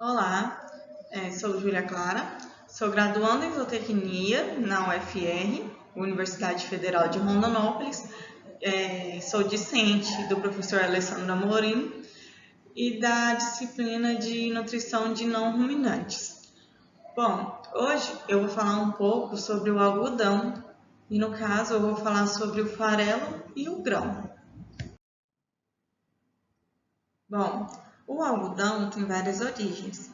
Olá, sou Júlia Clara, sou graduanda em zootecnia na UFR, Universidade Federal de Rondonópolis. Sou discente do professor Alessandro Amorim e da disciplina de nutrição de não ruminantes. Bom, hoje eu vou falar um pouco sobre o algodão e, no caso, eu vou falar sobre o farelo e o grão. Bom, o algodão tem várias origens.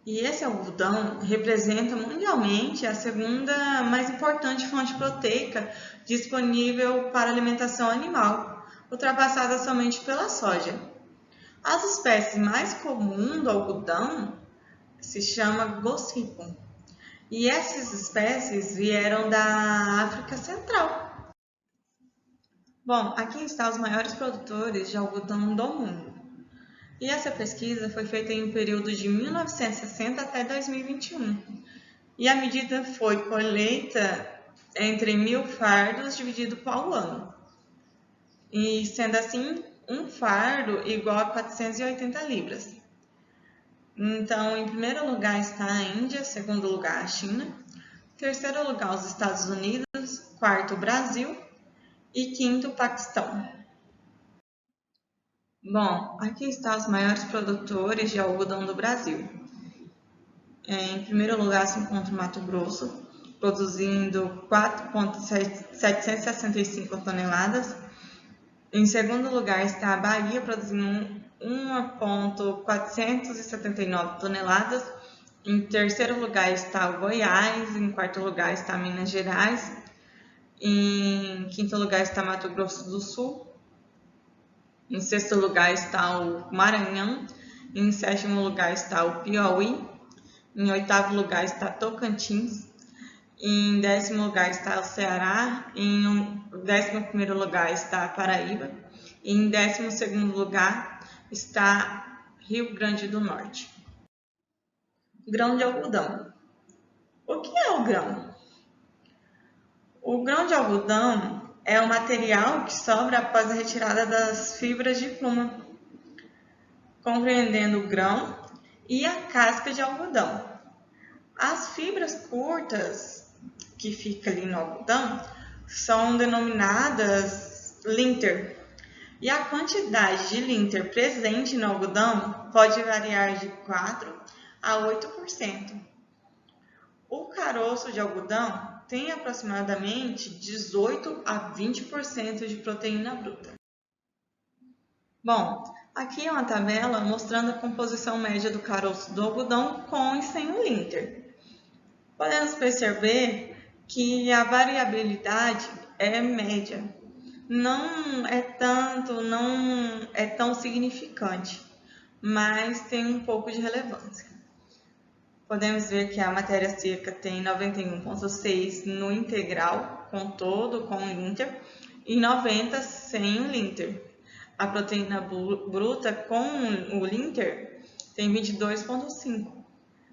E esse algodão representa mundialmente a segunda mais importante fonte proteica disponível para alimentação animal, ultrapassada somente pela soja. As espécies mais comuns do algodão se chamam Gossypum, e essas espécies vieram da África Central. Bom, aqui estão os maiores produtores de algodão do mundo. E essa pesquisa foi feita em um período de 1960 até 2021. E a medida foi colheita entre 1.000 fardos dividido ao ano. E sendo assim, um fardo igual a 480 libras. Então, em primeiro lugar está a Índia, segundo lugar a China, terceiro lugar os Estados Unidos, quarto o Brasil e quinto o Paquistão. Bom, aqui estão os maiores produtores de algodão do Brasil. Em primeiro lugar se encontra o Mato Grosso, produzindo 4,765 toneladas. Em segundo lugar está a Bahia, produzindo 1,479 toneladas. Em terceiro lugar está o Goiás, em quarto lugar está Minas Gerais. Em quinto lugar está Mato Grosso do Sul. Em sexto lugar está o Maranhão. Em sétimo lugar está o Piauí. Em oitavo lugar está Tocantins. Em décimo lugar está o Ceará. Em 11º lugar está a Paraíba. E em 12º lugar está Rio Grande do Norte. Grão de algodão. O que é o grão? O grão de algodão é o material que sobra após a retirada das fibras de pluma, compreendendo o grão e a casca de algodão. As fibras curtas que ficam ali no algodão são denominadas linter, e a quantidade de linter presente no algodão pode variar de 4 a 8%. O caroço de algodão tem aproximadamente 18 a 20% de proteína bruta. Bom, aqui é uma tabela mostrando a composição média do caroço do algodão com e sem o linter. Podemos perceber que a variabilidade é média, não é tão significante, mas tem um pouco de relevância. Podemos ver que a matéria seca tem 91,6 no integral, com todo, com o linter, e 90 sem o linter. A proteína bruta com o linter tem 22,5.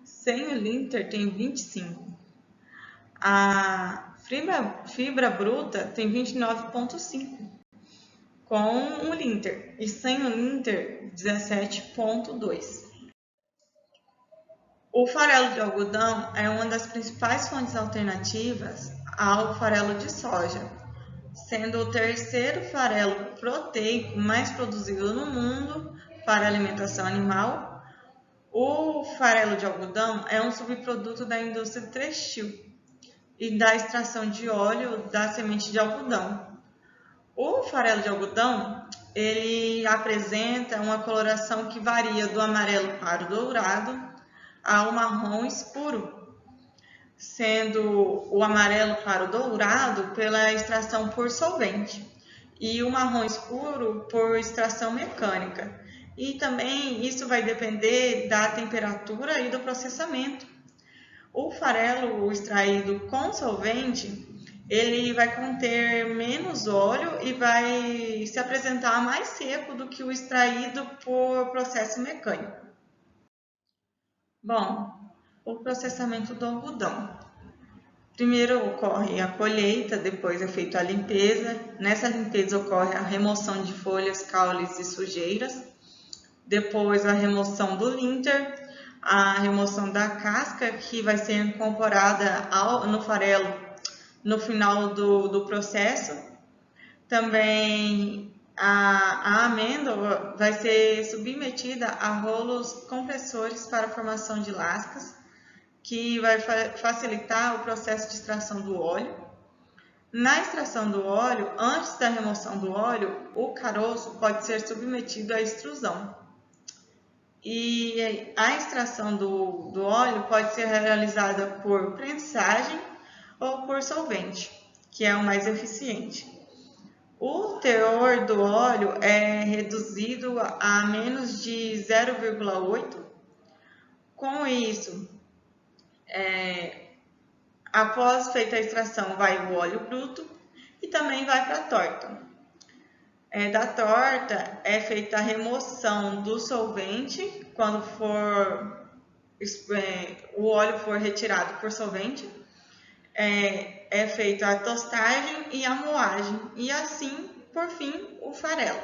Sem o linter tem 25. A fibra bruta tem 29,5 com o linter e sem o linter 17,2. O farelo de algodão é uma das principais fontes alternativas ao farelo de soja, sendo o terceiro farelo proteico mais produzido no mundo para alimentação animal. O farelo de algodão é um subproduto da indústria têxtil e da extração de óleo da semente de algodão. O farelo de algodão, ele apresenta uma coloração que varia do amarelo claro dourado ao marrom escuro, sendo o amarelo claro dourado pela extração por solvente e o marrom escuro por extração mecânica. E também isso vai depender da temperatura e do processamento. O farelo extraído com solvente, ele vai conter menos óleo e vai se apresentar mais seco do que o extraído por processo mecânico. Bom, o processamento do algodão. Primeiro ocorre a colheita, depois é feita a limpeza. Nessa limpeza ocorre a remoção de folhas, caules e sujeiras. Depois a remoção do linter, a remoção da casca, que vai ser incorporada no farelo no final do processo. Também a amêndoa vai ser submetida a rolos compressores para a formação de lascas, que vai facilitar o processo de extração do óleo. Na extração do óleo, antes da remoção do óleo, o caroço pode ser submetido à extrusão. E a extração do óleo pode ser realizada por prensagem ou por solvente, que é o mais eficiente. O teor do óleo é reduzido a menos de 0,8. Com isso, após feita a extração, vai o óleo bruto e também vai para a torta. Da torta é feita a remoção do solvente quando o óleo for retirado por solvente. É feita a tostagem e a moagem e assim, por fim, o farelo.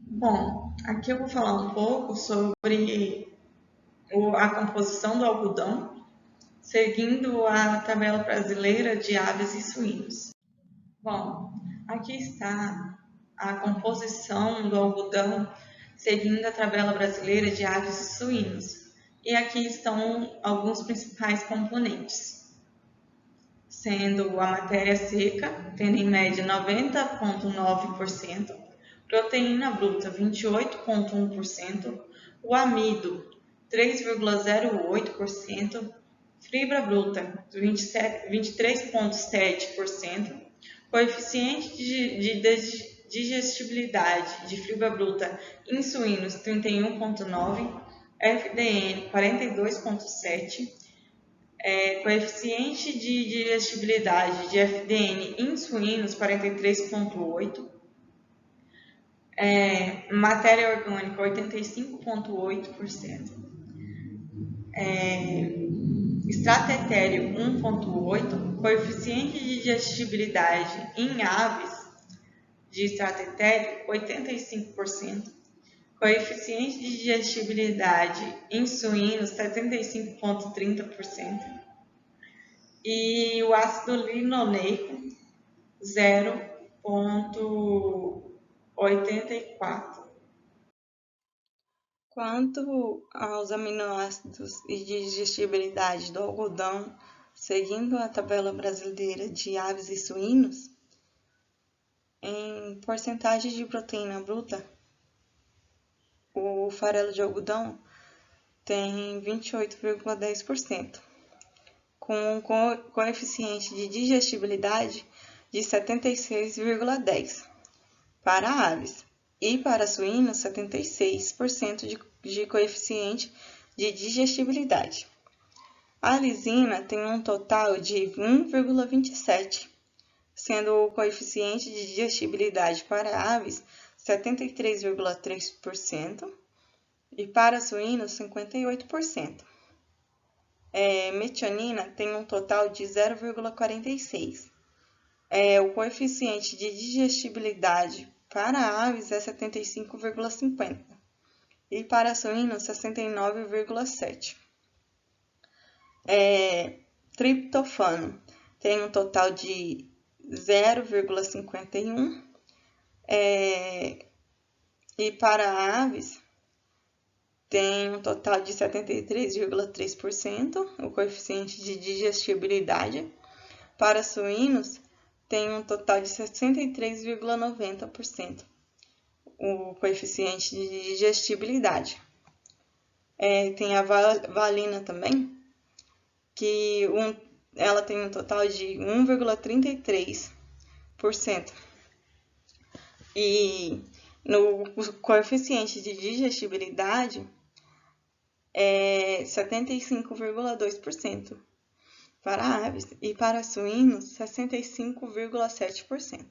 Bom, aqui eu vou falar um pouco sobre a composição do algodão, seguindo a tabela brasileira de aves e suínos. Bom, aqui está a composição do algodão, seguindo a tabela brasileira de aves e suínos. E aqui estão alguns principais componentes, sendo a matéria seca, tendo em média 90,9%, proteína bruta 28,1%, o amido 3,08%, fibra bruta 23,7%, coeficiente de digestibilidade de fibra bruta em suínos 31,9%, FDN 42,7%, coeficiente de digestibilidade de FDN em suínos 43,8%, matéria orgânica 85,8%, extrato etéreo 1,8%, coeficiente de digestibilidade em aves de extrato etéreo 85%, coeficiente de digestibilidade em suínos 75,30%, e o ácido linoleico 0,84%. Quanto aos aminoácidos e digestibilidade do algodão, seguindo a tabela brasileira de aves e suínos, em porcentagem de proteína bruta, o farelo de algodão tem 28,10%, com um coeficiente de digestibilidade de 76,10% para aves e para suínos 76% de coeficiente de digestibilidade. A lisina tem um total de 1,27%, sendo o coeficiente de digestibilidade para aves 73,3% e para suínos 58%. Metionina tem um total de 0,46%. O coeficiente de digestibilidade para aves é 75,50% e para suínos 69,7%. Triptofano tem um total de 0,51%, e para aves tem um total de 73,3%, o coeficiente de digestibilidade. Para suínos tem um total de 63,90%, o coeficiente de digestibilidade. Tem a valina também, que ela tem um total de 1,33%. E no coeficiente de digestibilidade é 75,2% para aves e para suínos 65,7%.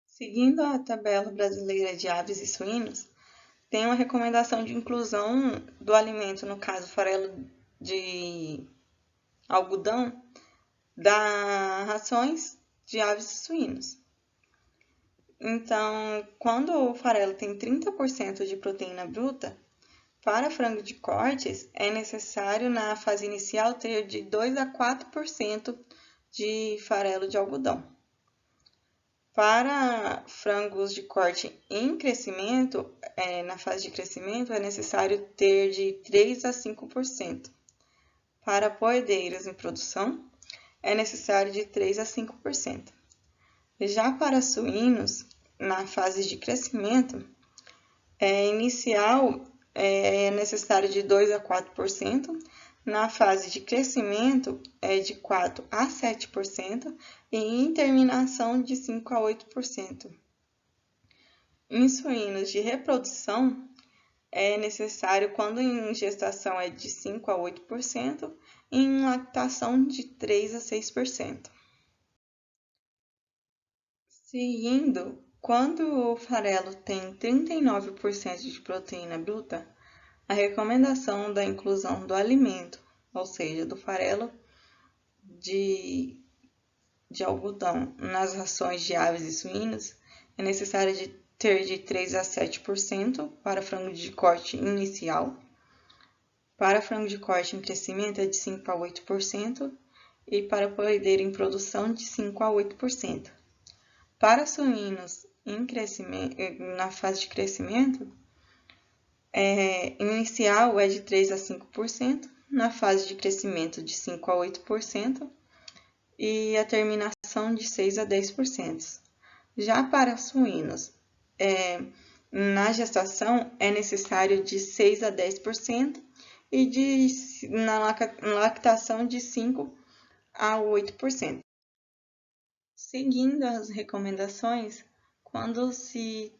Seguindo a tabela brasileira de aves e suínos, tem uma recomendação de inclusão do alimento, no caso farelo de algodão, das rações de aves e suínos. Então, quando o farelo tem 30% de proteína bruta, Para frango de cortes, é necessário na fase inicial ter de 2 a 4% de farelo de algodão. Para frangos de corte em crescimento, na fase de crescimento, é necessário ter de 3 a 5%. Para poedeiras em produção, é necessário de 3 a 5%. Já para suínos, na fase de crescimento, inicial é necessário de 2 a 4%. Na fase de crescimento, é de 4 a 7% e em terminação de 5 a 8%. Em suínos de reprodução, é necessário quando em gestação é de 5 a 8% e em lactação de 3 a 6%. Seguindo, quando o farelo tem 39% de proteína bruta, a recomendação da inclusão do alimento, ou seja, do farelo de algodão nas rações de aves e suínos, é necessário ter de 3 a 7% para frango de corte inicial. Para frango de corte em crescimento é de 5 a 8% e para poedeira em produção de 5 a 8%. Para suínos em crescimento, na fase de crescimento, inicial é de 3 a 5%, na fase de crescimento de 5 a 8% e a terminação de 6 a 10%. Já para suínos, na gestação é necessário de 6 a 10% e na lactação de 5 a 8%. Seguindo as recomendações, quando se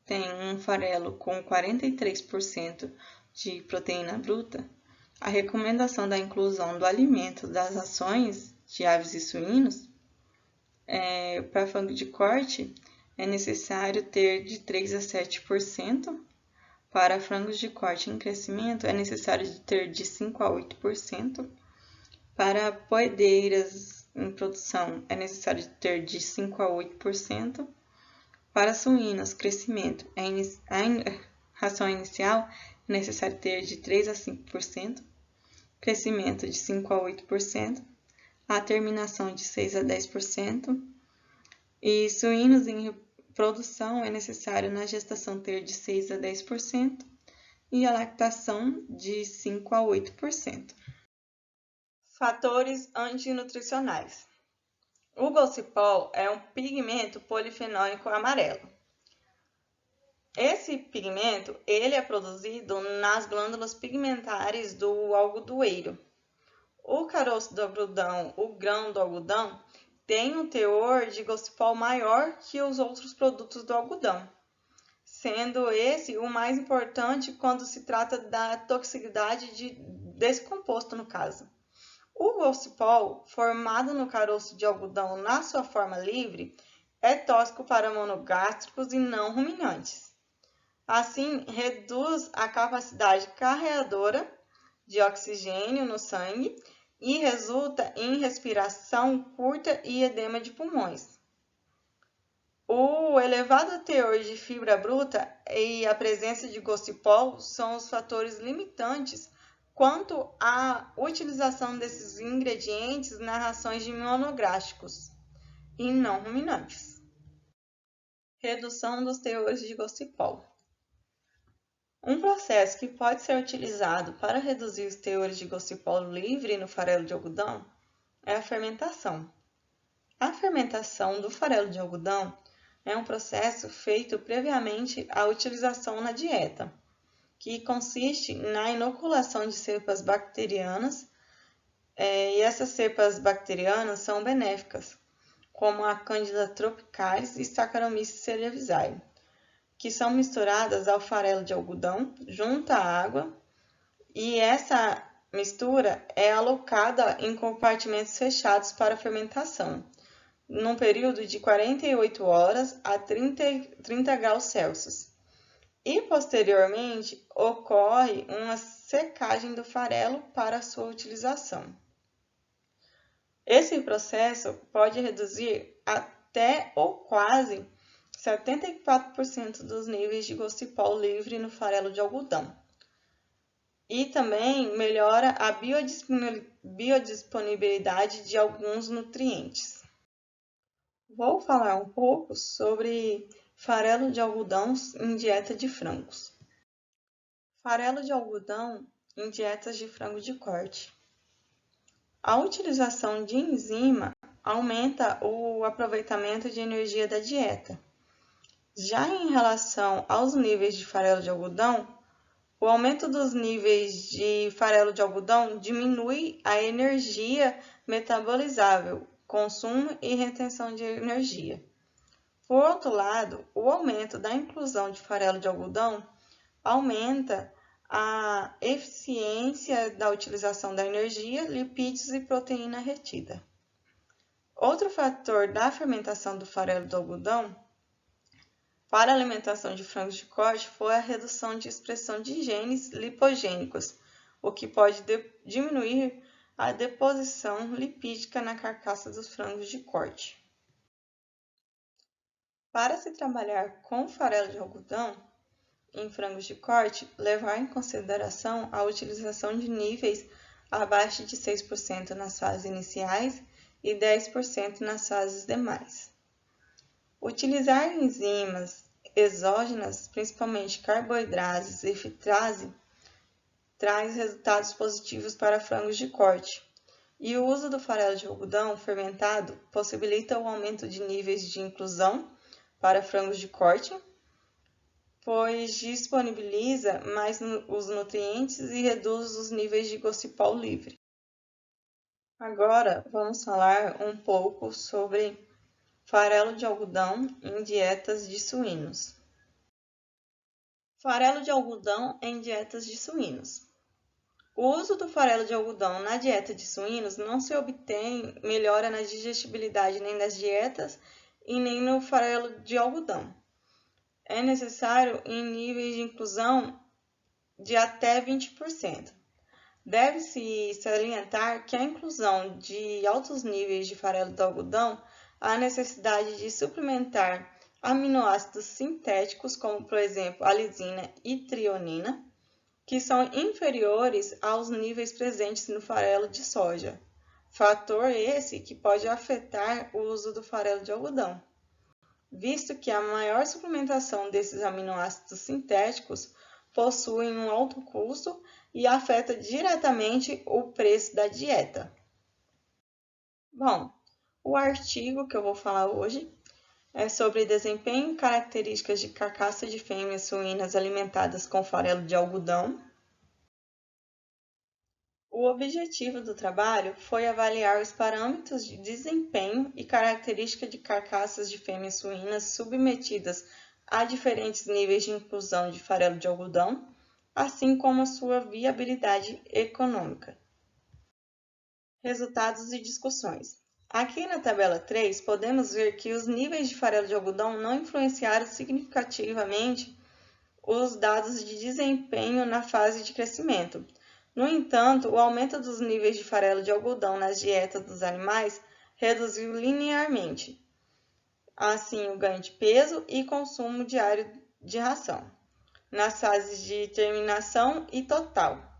tem um farelo com 43% de proteína bruta, a recomendação da inclusão do alimento das rações de aves e suínos, para frango de corte, é necessário ter de 3 a 7%. Para frangos de corte em crescimento, é necessário ter de 5 a 8%. Para poedeiras em produção, é necessário ter de 5 a 8%. Para suínos, crescimento, a ração inicial é necessário ter de 3 a 5%, crescimento de 5 a 8%, a terminação de 6 a 10%, e suínos em produção é necessário na gestação ter de 6 a 10% e a lactação de 5 a 8%. Fatores antinutricionais. O gocipol é um pigmento polifenólico amarelo. Esse pigmento ele é produzido nas glândulas pigmentares do algodoeiro. O caroço do algodão, o grão do algodão, tem um teor de gocipol maior que os outros produtos do algodão, sendo esse o mais importante quando se trata da toxicidade desse composto, no caso. O gocipol, formado no caroço de algodão na sua forma livre, é tóxico para monogástricos e não ruminantes. Assim, reduz a capacidade carreadora de oxigênio no sangue e resulta em respiração curta e edema de pulmões. O elevado teor de fibra bruta e a presença de gocipol são os fatores limitantes quanto à utilização desses ingredientes nas rações de monogástricos e não ruminantes. Redução dos teores de gocipol. Um processo que pode ser utilizado para reduzir os teores de gocipol livre no farelo de algodão é a fermentação. A fermentação do farelo de algodão é um processo feito previamente à utilização na dieta, que consiste na inoculação de cepas bacterianas, e essas cepas bacterianas são benéficas, como a Candida tropicalis e Saccharomyces cerevisiae, que são misturadas ao farelo de algodão junto à água, e essa mistura é alocada em compartimentos fechados para fermentação, num período de 48 horas a 30 graus Celsius. E, posteriormente, ocorre uma secagem do farelo para sua utilização. Esse processo pode reduzir até ou quase 74% dos níveis de gocipol livre no farelo de algodão. e também melhora a biodisponibilidade de alguns nutrientes. Vou falar um pouco sobre farelo de algodão em dieta de frangos. Farelo de algodão em dietas de frango de corte. A utilização de enzima aumenta o aproveitamento de energia da dieta. Já em relação aos níveis de farelo de algodão, o aumento dos níveis de farelo de algodão diminui a energia metabolizável, consumo e retenção de energia. Por outro lado, o aumento da inclusão de farelo de algodão aumenta a eficiência da utilização da energia, lipídios e proteína retida. Outro fator da fermentação do farelo de algodão para a alimentação de frangos de corte foi a redução de expressão de genes lipogênicos, o que pode diminuir a deposição lipídica na carcaça dos frangos de corte. Para se trabalhar com farelo de algodão em frangos de corte, levar em consideração a utilização de níveis abaixo de 6% nas fases iniciais e 10% nas fases demais. Utilizar enzimas exógenas, principalmente carboidrases e filtrase, traz resultados positivos para frangos de corte. E o uso do farelo de algodão fermentado possibilita o aumento de níveis de inclusão para frangos de corte, pois disponibiliza mais os nutrientes e reduz os níveis de gocipol livre. Agora vamos falar um pouco sobre farelo de algodão em dietas de suínos. Farelo de algodão em dietas de suínos. O uso do farelo de algodão na dieta de suínos não se obtém melhora na digestibilidade nem das dietas e nem no farelo de algodão. É necessário em níveis de inclusão de até 20%. Deve-se salientar que a inclusão de altos níveis de farelo de algodão há necessidade de suplementar aminoácidos sintéticos, como por exemplo a lisina e trionina, que são inferiores aos níveis presentes no farelo de soja. Fator esse que pode afetar o uso do farelo de algodão, visto que a maior suplementação desses aminoácidos sintéticos possui um alto custo e afeta diretamente o preço da dieta. Bom, o artigo que eu vou falar hoje é sobre desempenho e características de carcaça de fêmeas suínas alimentadas com farelo de algodão. O objetivo do trabalho foi avaliar os parâmetros de desempenho e característica de carcaças de fêmeas suínas submetidas a diferentes níveis de inclusão de farelo de algodão, assim como a sua viabilidade econômica. Resultados e discussões. Aqui na tabela 3, podemos ver que os níveis de farelo de algodão não influenciaram significativamente os dados de desempenho na fase de crescimento. No entanto, o aumento dos níveis de farelo de algodão nas dietas dos animais reduziu linearmente, assim, o ganho de peso e consumo diário de ração, nas fases de terminação e total.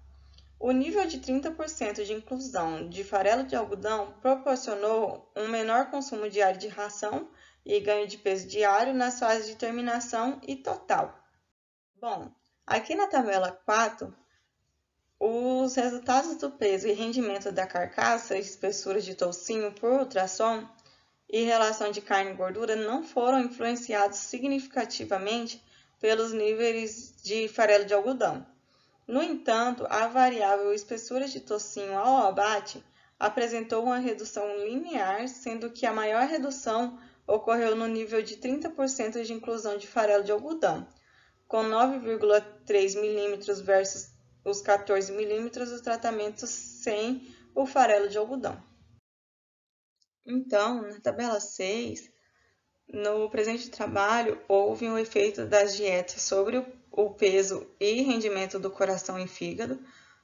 O nível de 30% de inclusão de farelo de algodão proporcionou um menor consumo diário de ração e ganho de peso diário nas fases de terminação e total. Bom, aqui na tabela 4, os resultados do peso e rendimento da carcaça e espessura de toucinho por ultrassom e relação de carne e gordura não foram influenciados significativamente pelos níveis de farelo de algodão. No entanto, a variável espessura de toucinho ao abate apresentou uma redução linear, sendo que a maior redução ocorreu no nível de 30% de inclusão de farelo de algodão, com 9,3 mm versus os 14 mm do tratamento sem o farelo de algodão. Então, na tabela 6, no presente trabalho, houve um efeito das dietas sobre o peso e rendimento do coração e fígado,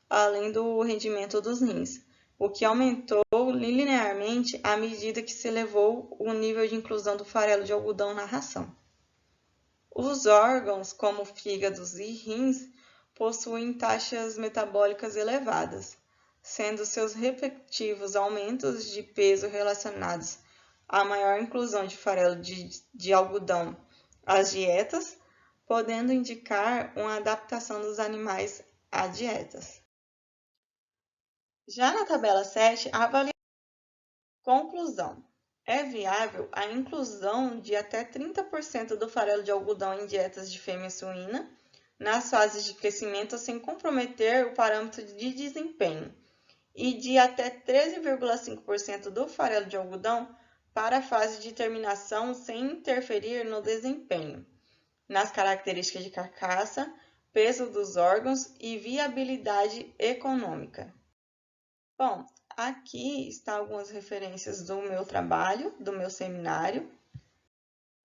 além do rendimento dos rins, o que aumentou linearmente à medida que se elevou o nível de inclusão do farelo de algodão na ração. Os órgãos, como fígados e rins, possuem taxas metabólicas elevadas, sendo seus respectivos aumentos de peso relacionados à maior inclusão de farelo de algodão às dietas, podendo indicar uma adaptação dos animais a dietas. Já na tabela 7, avalia. Conclusão. É viável a inclusão de até 30% do farelo de algodão em dietas de fêmea suína nas fases de crescimento sem comprometer o parâmetro de desempenho e de até 13,5% do farelo de algodão para a fase de terminação sem interferir no desempenho, nas características de carcaça, peso dos órgãos e viabilidade econômica. Bom, aqui estão algumas referências do meu trabalho, do meu seminário.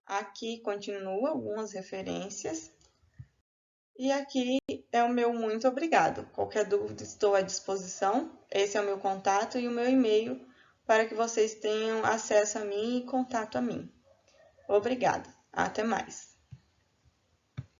Aqui continua algumas referências. E aqui é o meu muito obrigado. Qualquer dúvida, estou à disposição. Esse é o meu contato e o meu e-mail para que vocês tenham acesso a mim e contato a mim. Obrigada. Até mais.